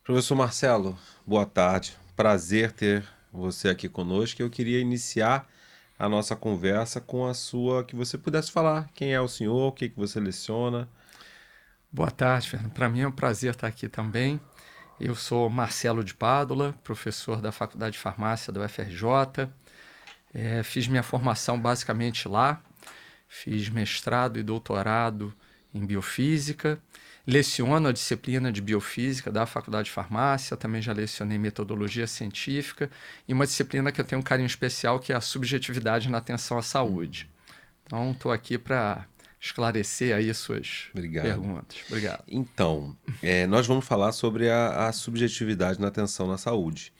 Professor Marcelo, boa tarde. Prazer ter você aqui conosco. Eu queria iniciar a nossa conversa com a sua, que você pudesse falar quem é o senhor, o que que você leciona. Boa tarde, Fernando. Para mim é um prazer estar aqui também. Eu sou Marcelo de Pádua, professor da Faculdade de Farmácia da UFRJ. Fiz minha formação basicamente lá, fiz mestrado e doutorado em biofísica, leciono a disciplina de biofísica da Faculdade de Farmácia, também já lecionei metodologia científica e uma disciplina que eu tenho um carinho especial que é a subjetividade na atenção à saúde. Então, estou aqui para esclarecer aí suas Obrigado. perguntas. Obrigado. Então, nós vamos falar sobre a subjetividade na atenção na saúde,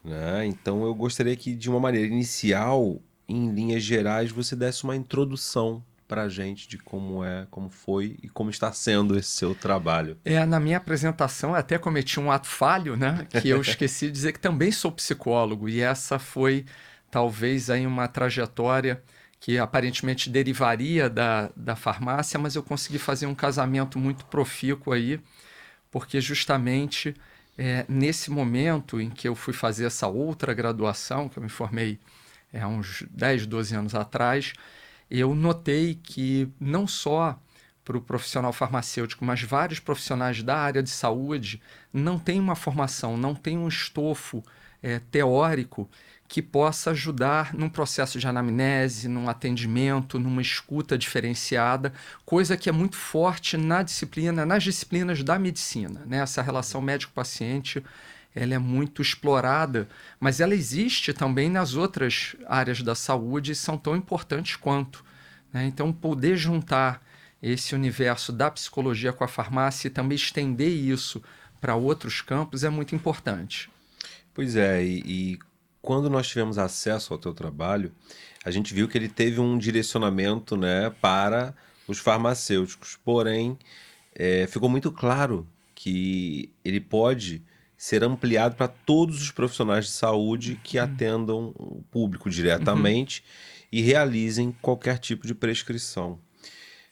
né? Então, eu gostaria que, de uma maneira inicial, em linhas gerais, você desse uma introdução para a gente de como é, como foi e como está sendo esse seu trabalho. Na minha apresentação eu até cometi um ato falho, né? Que eu esqueci de dizer que também sou psicólogo. E essa foi talvez aí uma trajetória que aparentemente derivaria da farmácia, mas eu consegui fazer um casamento muito profícuo aí, porque justamente nesse momento em que eu fui fazer essa outra graduação, que eu me formei há uns 10, 12 anos atrás, eu notei que não só para o profissional farmacêutico, mas vários profissionais da área de saúde não têm uma formação, não têm um estofo teórico que possa ajudar num processo de anamnese, num atendimento, numa escuta diferenciada, coisa que é muito forte na disciplina, nas disciplinas da medicina, né? Essa relação médico-paciente, ela é muito explorada, mas ela existe também nas outras áreas da saúde e são tão importantes quanto, né? Então, poder juntar esse universo da psicologia com a farmácia e também estender isso para outros campos é muito importante. Pois é, e quando nós tivemos acesso ao teu trabalho, a gente viu que ele teve um direcionamento, né, para os farmacêuticos. Porém, ficou muito claro que ele pode ser ampliado para todos os profissionais de saúde que atendam o público Uhum, diretamente e realizem qualquer tipo de prescrição.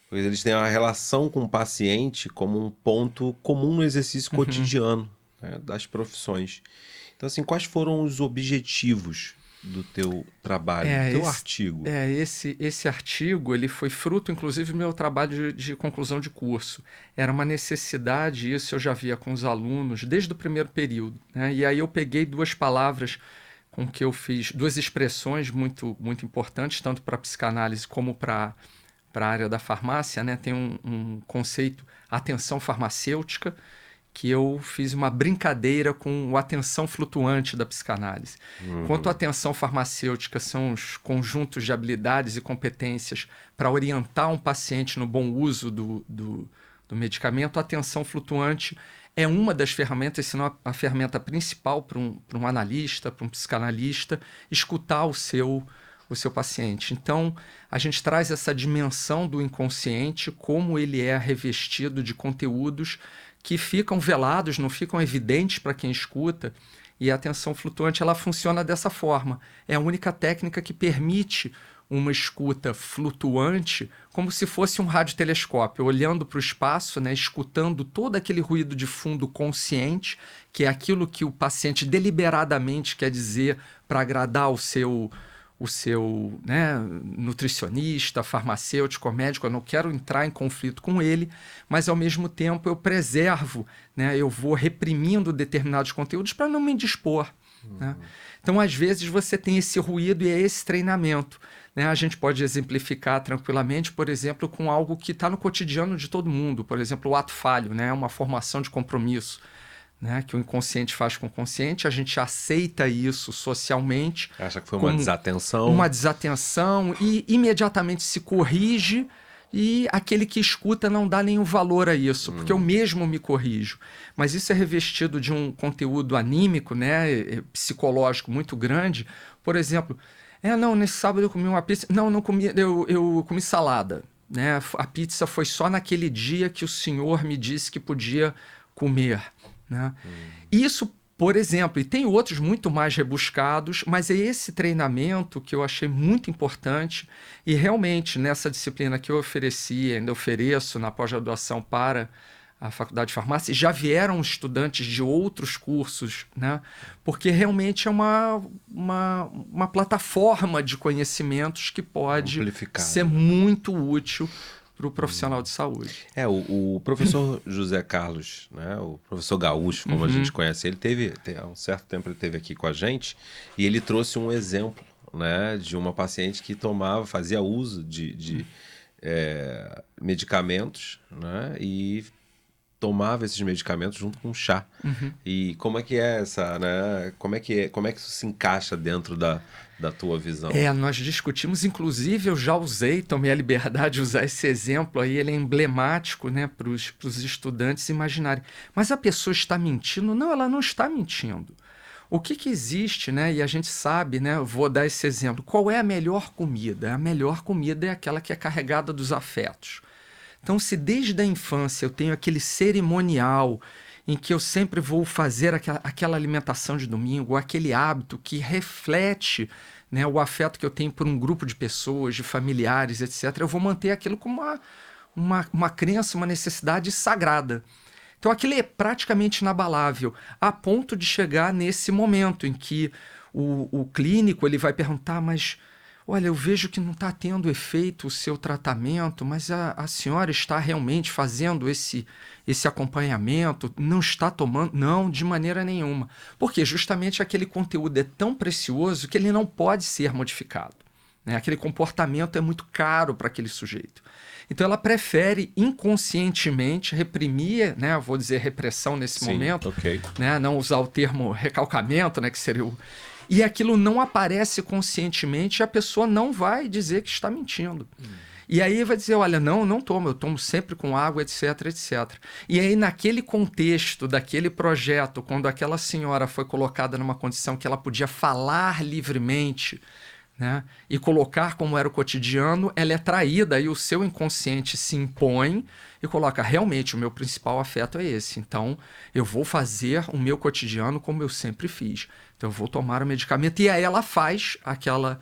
Pois eles têm a relação com o paciente como um ponto comum no exercício uhum. cotidiano, né, das profissões. Então, assim, quais foram os objetivos do teu trabalho, do É, teu esse, artigo? esse artigo ele foi fruto, inclusive, do meu trabalho de conclusão de curso. Era uma necessidade, isso eu já via com os alunos desde o primeiro período, né? E aí eu peguei duas palavras com que eu fiz, duas expressões muito, muito importantes, tanto para a psicanálise como para a área da farmácia, né? Tem um conceito, atenção farmacêutica, que eu fiz uma brincadeira com o atenção flutuante da psicanálise. Enquanto a Uhum. atenção farmacêutica são os conjuntos de habilidades e competências para orientar um paciente no bom uso do medicamento, a atenção flutuante é uma das ferramentas, se não a ferramenta principal para um analista, para um psicanalista, escutar o seu paciente. Então, a gente traz essa dimensão do inconsciente, como ele é revestido de conteúdos que ficam velados, não ficam evidentes para quem escuta, e a atenção flutuante ela funciona dessa forma. É a única técnica que permite uma escuta flutuante, como se fosse um radiotelescópio, olhando para o espaço, né, escutando todo aquele ruído de fundo consciente, que é aquilo que o paciente deliberadamente quer dizer para agradar o seu, né, nutricionista, farmacêutico, médico. Eu não quero entrar em conflito com ele, mas ao mesmo tempo eu preservo, né, eu vou reprimindo determinados conteúdos para não me indispor, né? Então, às vezes, você tem esse ruído e é esse treinamento, né? A gente pode exemplificar tranquilamente, por exemplo, com algo que está no cotidiano de todo mundo, por exemplo, o ato falho, né? Uma formação de compromisso, né, que o inconsciente faz com o consciente, a gente aceita isso socialmente Acha que foi uma como desatenção? uma desatenção e imediatamente se corrige e aquele que escuta não dá nenhum valor a isso, porque eu mesmo me corrijo. Mas isso é revestido de um conteúdo anímico, né, psicológico muito grande. Por exemplo, não, nesse sábado eu comi uma pizza. Não, não comi, eu comi salada. Né? A pizza foi só naquele dia que o senhor me disse que podia comer. Né? Isso, por exemplo, e tem outros muito mais rebuscados, mas é esse treinamento que eu achei muito importante e realmente nessa disciplina que eu ofereci, ainda ofereço na pós-graduação para a faculdade de farmácia, e já vieram estudantes de outros cursos, né? Porque realmente é uma plataforma de conhecimentos que pode ser muito útil para o profissional de saúde. O professor José Carlos, né, o professor Gaúcho, como a gente conhece, há um certo tempo ele esteve aqui com a gente e ele trouxe um exemplo, né, de uma paciente que fazia uso de medicamentos, né, e tomava esses medicamentos junto com chá. E como é que é né? Como é que isso se encaixa dentro da tua visão? Nós discutimos, inclusive eu já tomei a liberdade de usar esse exemplo aí, ele é emblemático, né, para os estudantes imaginarem. Mas a pessoa está mentindo? Não, ela não está mentindo. O que existe, né, e a gente sabe, né, eu vou dar esse exemplo, qual é a melhor comida? A melhor comida é aquela que é carregada dos afetos. Então, se desde a infância eu tenho aquele cerimonial em que eu sempre vou fazer aquela alimentação de domingo, aquele hábito que reflete, né, o afeto que eu tenho por um grupo de pessoas, de familiares, etc., eu vou manter aquilo como uma crença, uma necessidade sagrada. Então, aquilo é praticamente inabalável, a ponto de chegar nesse momento em que o clínico ele vai perguntar, mas... olha, eu vejo que não está tendo efeito o seu tratamento, mas a senhora está realmente fazendo esse acompanhamento? Não está tomando? Não, de maneira nenhuma. Porque justamente aquele conteúdo é tão precioso que ele não pode ser modificado, né? Aquele comportamento é muito caro para aquele sujeito. Então ela prefere inconscientemente reprimir, né? Vou dizer repressão nesse momento, né? Não usar o termo recalcamento, né? Que seria o... E aquilo não aparece conscientemente e a pessoa não vai dizer que está mentindo. E aí vai dizer, olha, não tomo, eu tomo sempre com água, etc, etc. E aí naquele contexto daquele projeto, quando aquela senhora foi colocada numa condição que ela podia falar livremente, né, e colocar como era o cotidiano, ela é traída e o seu inconsciente se impõe e coloca, realmente, o meu principal afeto é esse. Então, eu vou fazer o meu cotidiano como eu sempre fiz. Então, eu vou tomar o medicamento. E aí ela faz aquela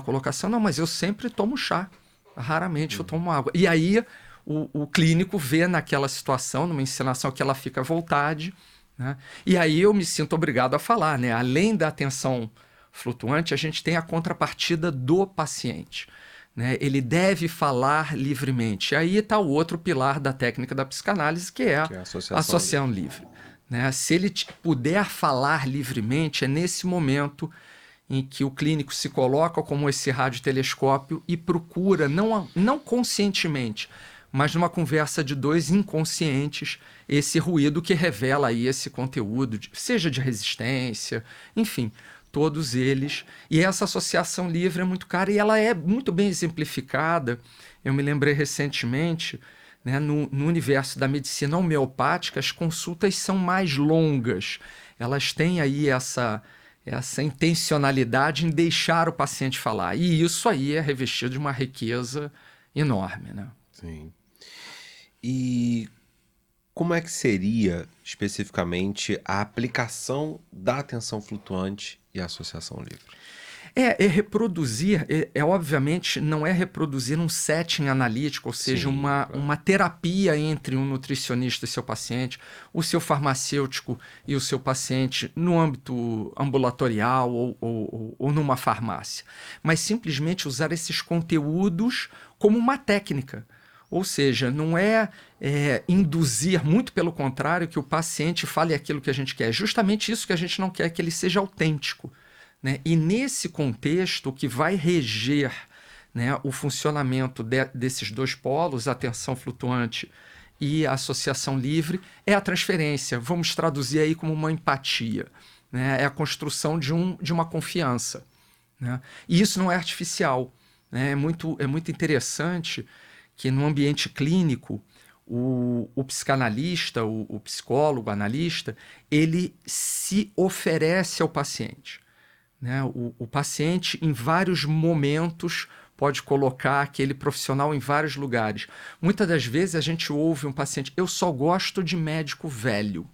colocação, não, mas eu sempre tomo chá. Raramente eu tomo água. E aí o clínico vê naquela situação, numa encenação que ela fica à vontade, né? E aí eu me sinto obrigado a falar, né? Além da atenção flutuante, a gente tem a contrapartida do paciente, né? Ele deve falar livremente. E aí está o outro pilar da técnica da psicanálise, que é a associação livre. Né? Se ele puder falar livremente, é nesse momento em que o clínico se coloca como esse radiotelescópio e procura, não conscientemente, mas numa conversa de dois inconscientes, esse ruído que revela aí esse conteúdo, seja de resistência, enfim, todos eles. E essa associação livre é muito cara e ela é muito bem exemplificada. Eu me lembrei recentemente, né, no universo da medicina homeopática, as consultas são mais longas. Elas têm aí essa intencionalidade em deixar o paciente falar. E isso aí é revestido de uma riqueza enorme, né? Sim. E como é que seria, especificamente, a aplicação da atenção flutuante e a associação livre? Reproduzir, obviamente, não é reproduzir um setting analítico, ou seja, uma terapia entre um nutricionista e seu paciente, o seu farmacêutico e o seu paciente no âmbito ambulatorial ou numa farmácia, mas simplesmente usar esses conteúdos como uma técnica. Ou seja, não é induzir, muito pelo contrário, que o paciente fale aquilo que a gente quer. É justamente isso que a gente não quer, que ele seja autêntico. Né? E nesse contexto, o que vai reger, né, o funcionamento desses dois polos, a atenção flutuante e a associação livre, é a transferência. Vamos traduzir aí como uma empatia. Né? É a construção de uma confiança. Né? E isso não é artificial. Né? É muito interessante que no ambiente clínico, o psicanalista, o psicólogo, o analista, ele se oferece ao paciente. Né? O paciente, em vários momentos, pode colocar aquele profissional em vários lugares. Muitas das vezes a gente ouve um paciente, eu só gosto de médico velho.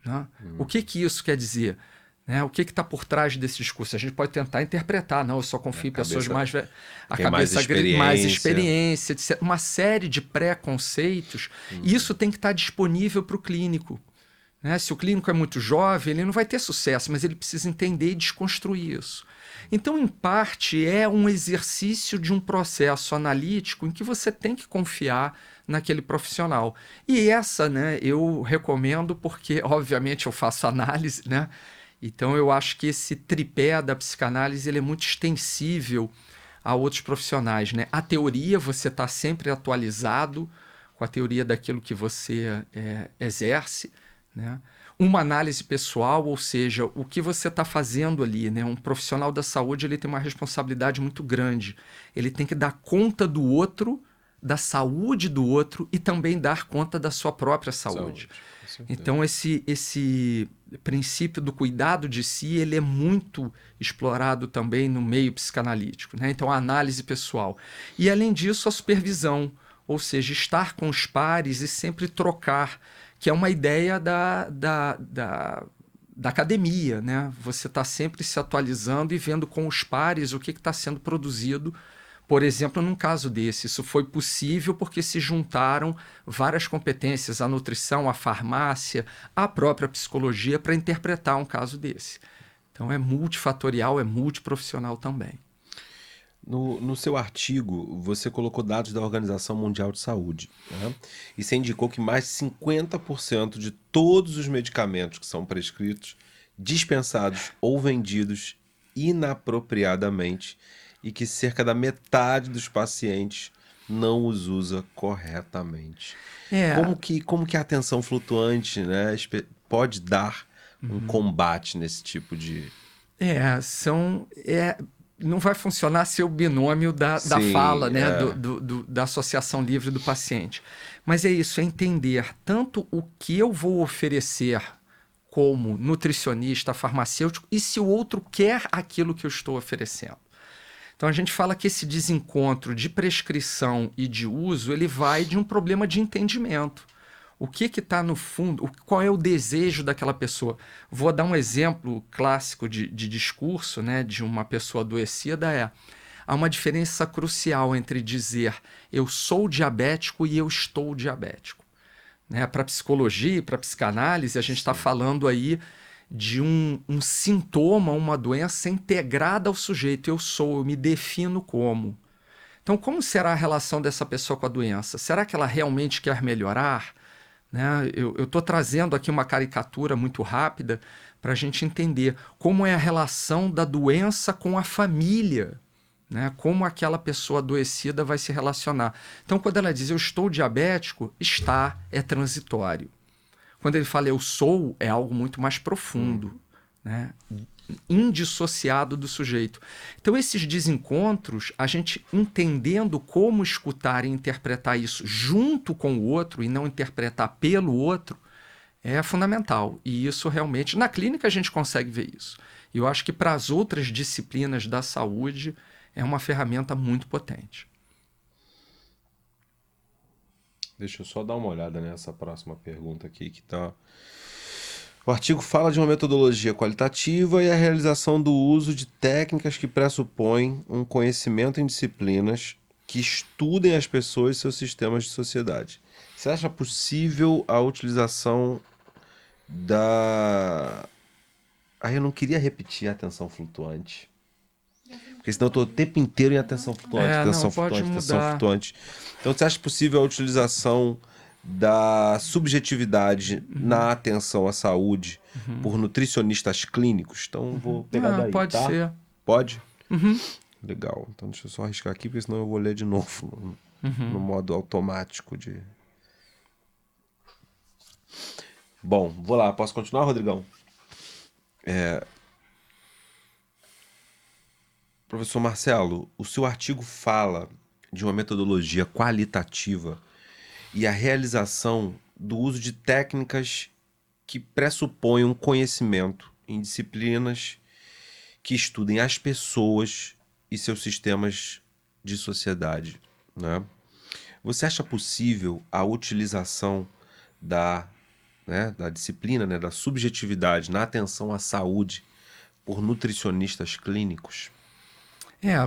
Né? O que isso quer dizer? Né? O que está por trás desse discurso? A gente pode tentar interpretar, não, eu só confio em pessoas mais velhas, a tem mais cabeça mais experiência, etc. Uma série de preconceitos, e isso tem que estar disponível para o clínico. Né? Se o clínico é muito jovem, ele não vai ter sucesso, mas ele precisa entender e desconstruir isso. Então, em parte, é um exercício de um processo analítico em que você tem que confiar naquele profissional. E essa, né, eu recomendo porque, obviamente, eu faço análise, né? Então, eu acho que esse tripé da psicanálise ele é muito extensível a outros profissionais, né? A teoria, você está sempre atualizado com a teoria daquilo que você exerce, né? Uma análise pessoal, ou seja, o que você está fazendo ali, né? Um profissional da saúde ele tem uma responsabilidade muito grande. Ele tem que dar conta do outro, da saúde do outro e também dar conta da sua própria saúde. Então, esse princípio do cuidado de si, ele é muito explorado também no meio psicanalítico, né? Então, a análise pessoal. E, além disso, a supervisão, ou seja, estar com os pares e sempre trocar, que é uma ideia da academia, né? Você está sempre se atualizando e vendo com os pares o que está sendo produzido. Por exemplo, num caso desse, isso foi possível porque se juntaram várias competências, a nutrição, a farmácia, a própria psicologia, para interpretar um caso desse. Então é multifatorial, é multiprofissional também. No seu artigo, você colocou dados da Organização Mundial de Saúde, né? E você indicou que mais de 50% de todos os medicamentos que são prescritos, dispensados ou vendidos inapropriadamente e que cerca da metade dos pacientes não os usa corretamente. Como que a atenção flutuante, né, pode dar um combate nesse tipo de... Não vai funcionar ser o binômio da fala, né? Da associação livre do paciente. Mas é isso, é entender tanto o que eu vou oferecer como nutricionista, farmacêutico, e se o outro quer aquilo que eu estou oferecendo. Então a gente fala que esse desencontro de prescrição e de uso, ele vai de um problema de entendimento. O que está no fundo? Qual é o desejo daquela pessoa? Vou dar um exemplo clássico de discurso, né, de uma pessoa adoecida. Há uma diferença crucial entre dizer eu sou diabético e eu estou diabético. Né? Para psicologia e para psicanálise, a gente está falando aí de um sintoma, uma doença integrada ao sujeito. Eu me defino como. Então, como será a relação dessa pessoa com a doença? Será que ela realmente quer melhorar? Né? Eu estou trazendo aqui uma caricatura muito rápida para a gente entender como é a relação da doença com a família, né? Como aquela pessoa adoecida vai se relacionar. Então, quando ela diz eu estou diabético, é transitório. Quando ele fala eu sou, é algo muito mais profundo, né? Indissociado do sujeito. Então, esses desencontros, a gente entendendo como escutar e interpretar isso junto com o outro e não interpretar pelo outro, é fundamental. E isso realmente, na clínica a gente consegue ver isso. E eu acho que para as outras disciplinas da saúde é uma ferramenta muito potente. Deixa eu só dar uma olhada nessa próxima pergunta aqui que tá... O artigo fala de uma metodologia qualitativa e a realização do uso de técnicas que pressupõem um conhecimento em disciplinas que estudem as pessoas e seus sistemas de sociedade. Você acha possível a utilização da... Aí eu não queria repetir a atenção flutuante. Porque senão eu estou o tempo inteiro em atenção flutuante, atenção flutuante. Então, você acha possível a utilização da subjetividade na atenção à saúde por nutricionistas clínicos? Então, vou pegar daí, pode tá? ser. Pode? Legal. Então, deixa eu só arriscar aqui, porque senão eu vou ler de novo no modo automático de... Bom, vou lá. Posso continuar, Rodrigão? Professor Marcelo, o seu artigo fala de uma metodologia qualitativa e a realização do uso de técnicas que pressupõem um conhecimento em disciplinas que estudem as pessoas e seus sistemas de sociedade, né? Você acha possível a utilização da disciplina, né, da subjetividade na atenção à saúde por nutricionistas clínicos?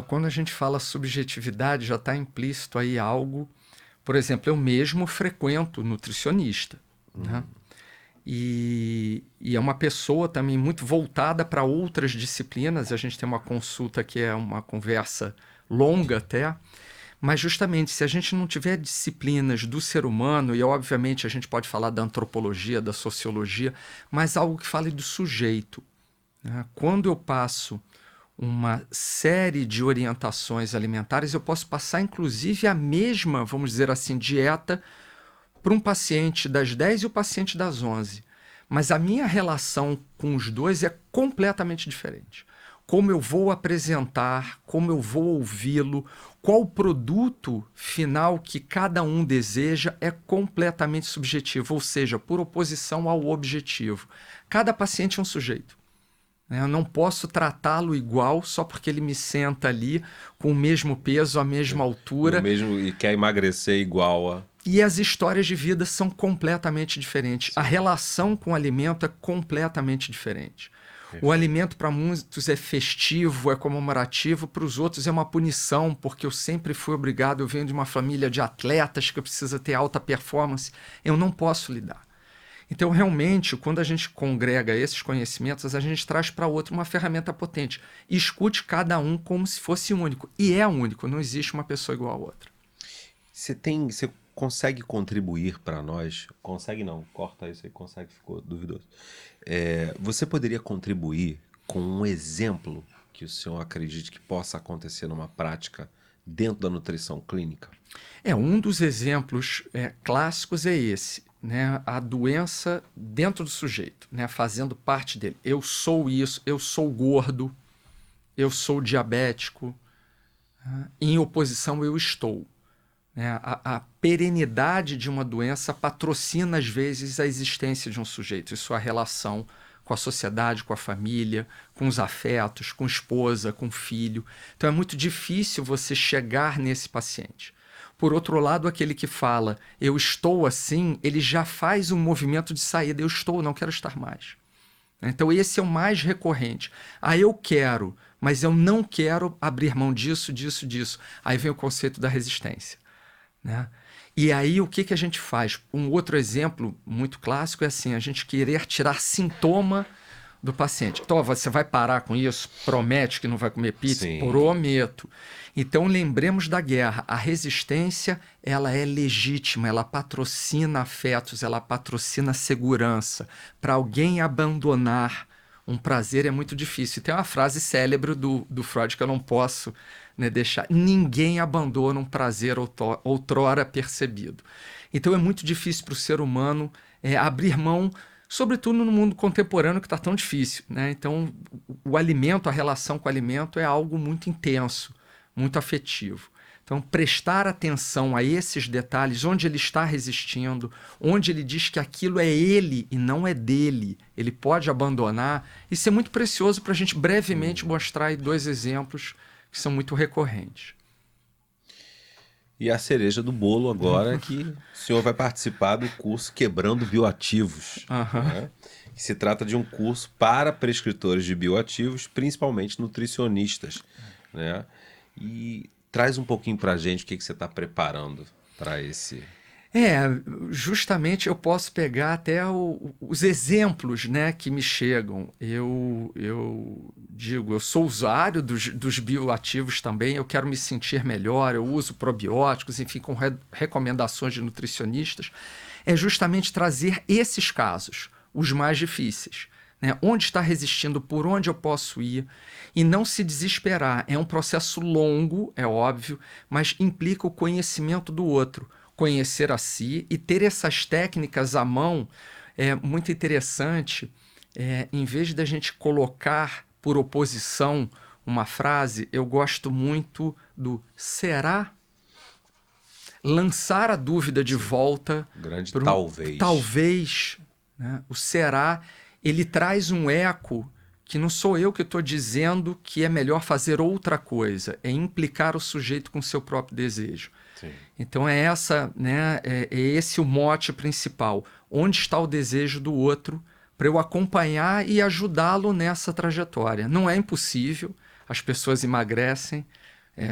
Quando a gente fala subjetividade, já está implícito aí algo. Por exemplo, eu mesmo frequento nutricionista, né? E é uma pessoa também muito voltada para outras disciplinas. A gente tem uma consulta que é uma conversa longa até, mas justamente se a gente não tiver disciplinas do ser humano, e obviamente a gente pode falar da antropologia, da sociologia, mas algo que fale do sujeito, né? Quando eu passo uma série de orientações alimentares, eu posso passar inclusive a mesma, vamos dizer assim, dieta para um paciente das 10 e o paciente das 11. Mas a minha relação com os dois é completamente diferente. Como eu vou apresentar, como eu vou ouvi-lo, qual o produto final que cada um deseja é completamente subjetivo, ou seja, por oposição ao objetivo. Cada paciente é um sujeito. Eu não posso tratá-lo igual só porque ele me senta ali com o mesmo peso, a mesma altura. E quer emagrecer igual a... E as histórias de vida são completamente diferentes. A relação com o alimento é completamente diferente. O alimento para muitos é festivo, é comemorativo, para os outros é uma punição, porque eu sempre fui obrigado, eu venho de uma família de atletas que precisa ter alta performance, eu não posso lidar. Então, realmente, quando a gente congrega esses conhecimentos, a gente traz para outro uma ferramenta potente. Escute cada um como se fosse único. E é único, não existe uma pessoa igual a outra. Você consegue contribuir para nós? Consegue não, corta isso aí, consegue, ficou duvidoso. Você poderia contribuir com um exemplo que o senhor acredite que possa acontecer numa prática dentro da nutrição clínica? Um dos exemplos clássicos é esse, né? A doença dentro do sujeito, né? Fazendo parte dele. Eu sou isso, eu sou gordo, eu sou diabético, em oposição eu estou. A perenidade de uma doença patrocina, às vezes, a existência de um sujeito e sua relação com a sociedade, com a família, com os afetos, com esposa, com filho. Então é muito difícil você chegar nesse paciente. Por outro lado, aquele que fala, eu estou assim, ele já faz um movimento de saída, eu estou, não quero estar mais. Então esse é o mais recorrente. Eu quero, mas eu não quero abrir mão disso, disso, disso. Aí vem o conceito da resistência, né? E aí o que a gente faz? Um outro exemplo muito clássico é assim, a gente querer tirar sintoma do paciente. Então, você vai parar com isso? Promete que não vai comer pizza? Sim. Prometo. Então, lembremos da guerra. A resistência, ela é legítima, ela patrocina afetos, ela patrocina segurança. Para alguém abandonar um prazer é muito difícil. E tem uma frase célebre do Freud que eu não posso, né, deixar. Ninguém abandona um prazer outrora percebido. Então, é muito difícil para o ser humano abrir mão, sobretudo no mundo contemporâneo que está tão difícil, né? Então, o alimento, a relação com o alimento é algo muito intenso, muito afetivo. Então, prestar atenção a esses detalhes, onde ele está resistindo, onde ele diz que aquilo é ele e não é dele, ele pode abandonar, isso é muito precioso para a gente brevemente mostrar aí 2 exemplos que são muito recorrentes. E a cereja do bolo agora é que o senhor vai participar do curso Quebrando Bioativos. Né? Que se trata de um curso para prescritores de bioativos, principalmente nutricionistas. Né? E traz um pouquinho para a gente o que você está preparando para esse... Justamente eu posso pegar até os exemplos, né, que me chegam. Eu digo, eu sou usuário dos bioativos também, eu quero me sentir melhor, eu uso probióticos, enfim, com recomendações de nutricionistas. É justamente trazer esses casos, os mais difíceis. Né? Onde está resistindo, por onde eu posso ir, e não se desesperar. É um processo longo, é óbvio, mas implica o conhecimento do outro. Conhecer a si e ter essas técnicas à mão é muito interessante. Em vez da gente colocar por oposição uma frase, eu gosto muito do será? Lançar a dúvida de volta. Grande talvez. Talvez. Né? O será, ele traz um eco que não sou eu que estou dizendo que é melhor fazer outra coisa. É implicar o sujeito com seu próprio desejo. Sim. Então é esse o mote principal. Onde está o desejo do outro para eu acompanhar e ajudá-lo nessa trajetória. Não é impossível, as pessoas emagrecem.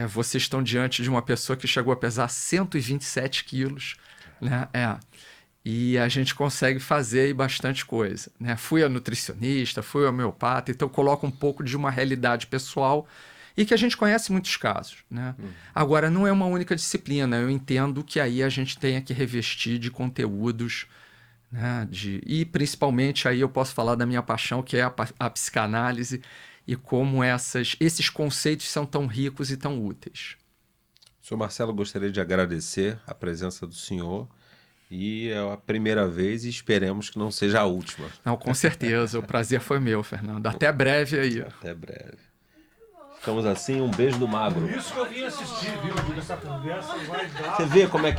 Vocês estão diante de uma pessoa que chegou a pesar 127 quilos, né? E a gente consegue fazer aí bastante coisa, né? Fui a nutricionista, fui ao homeopata, então coloco um pouco de uma realidade pessoal e que a gente conhece muitos casos, né? Agora, não é uma única disciplina. Eu entendo que aí a gente tenha que revestir de conteúdos, né? E principalmente aí eu posso falar da minha paixão, que é a psicanálise, e como esses conceitos são tão ricos e tão úteis. Senhor Marcelo, gostaria de agradecer a presença do senhor. E é a primeira vez e esperemos que não seja a última. Não, com certeza. O prazer foi meu, Fernando. Até breve aí. Até breve. Ficamos assim, um beijo do Magro. Por isso que eu vim assistir, viu? Essa conversa vai dar. Você vê como é que